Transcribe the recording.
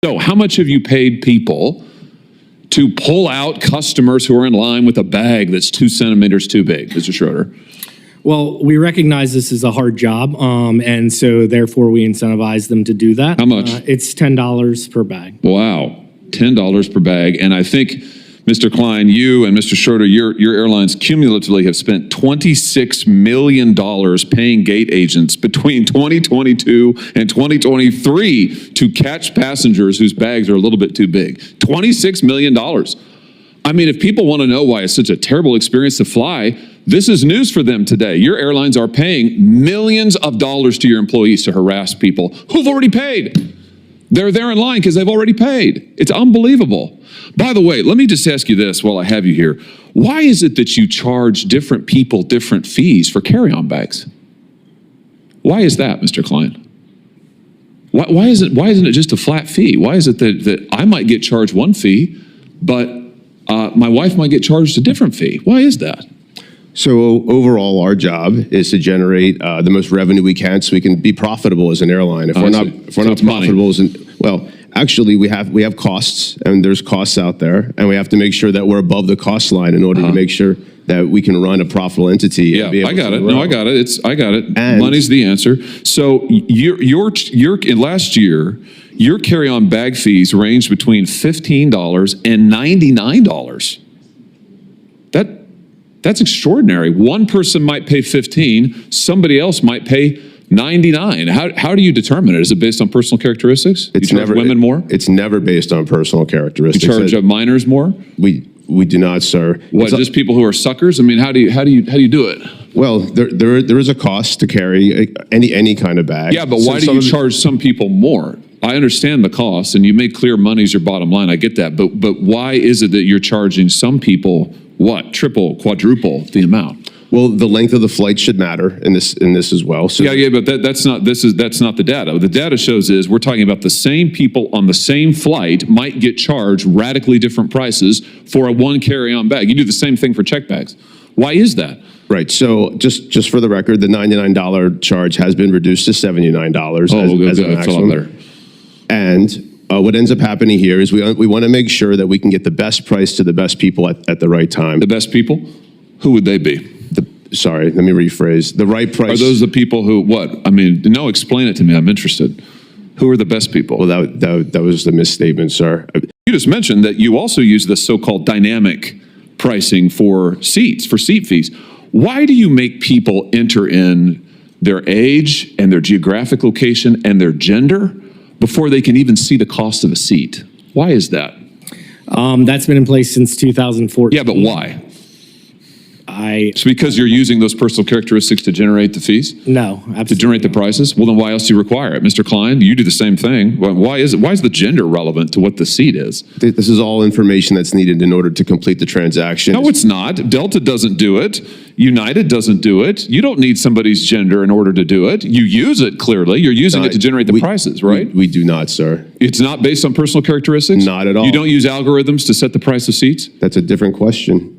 So how much have you paid people to pull out customers who are in line with a bag that's 2 centimeters too big, Mr. Schroeder? Well, we recognize this is a hard job, and so therefore we incentivize them to do that. How much? It's $10 per bag. Wow, $10 per bag. And I think, Mr. Klein, you and Mr. Schroeder, your airlines cumulatively have spent $26 million paying gate agents between 2022 and 2023 to catch passengers whose bags are a little bit too big. $26 million. I mean, if people want to know why it's such a terrible experience to fly, this is news for them today. Your airlines are paying millions of dollars to your employees to harass people who've already paid. They're there in line because they've already paid. It's unbelievable. By the way, let me just ask you this while I have you here. Why is it that you charge different people different fees for carry-on bags? Why is that, Mr. Klein? Why isn't it just a flat fee? Why is it that I might get charged one fee, but my wife might get charged a different fee? Why is that? So overall, our job is to generate the most revenue we can, so we can be profitable as an airline. If we're not profitable, well, actually, we have costs, and there's costs out there, and we have to make sure that we're above the cost line in order to make sure that we can run a profitable entity. Yeah, I got it. No, I got it. I got it. And money's the answer. So last year, your carry-on bag fees ranged between $15 and $99. That's extraordinary. One person might pay 15, somebody else might pay 99. How do you determine it? Is it based on personal characteristics? You charge women more? It's never based on personal characteristics. You charge minors more? We do not, sir. What, just people who are suckers? I mean, how do you do it? Well, there is a cost to carry any kind of bag. Yeah, but why do you charge some people more? I understand the cost, and you make clear money's your bottom line. I get that, but why is it that you're charging some people what, triple, quadruple the amount? Well, the length of the flight should matter in this as well. So yeah, but that's not the data. The data shows is we're talking about the same people on the same flight might get charged radically different prices for a one carry-on bag. You do the same thing for check bags. Why is that? Right. So just for the record, the $99 charge has been reduced to $79 as a maximum. That's a lot better. And what ends up happening here is we want to make sure that we can get the best price to the best people at the right time. The best people? Who would they be? Sorry, let me rephrase. The right price. Are those the people who, what? I mean, no, explain it to me. I'm interested. Who are the best people? Well, that was the misstatement, sir. You just mentioned that you also use the so-called dynamic pricing for seats, for seat fees. Why do you make people enter in their age and their geographic location and their gender before they can even see the cost of a seat? Why is that? That's been in place since 2014. Yeah, but why? It's because you're using those personal characteristics to generate the fees? No, absolutely. To generate the prices? Well, then why else do you require it? Mr. Klein, you do the same thing. Why is the gender relevant to what the seat is? This is all information that's needed in order to complete the transaction. No, it's not. Delta doesn't do it. United doesn't do it. You don't need somebody's gender in order to do it. You use it clearly. You're using it to generate the prices, right? We do not, sir. It's not based on personal characteristics? Not at all. You don't use algorithms to set the price of seats? That's a different question.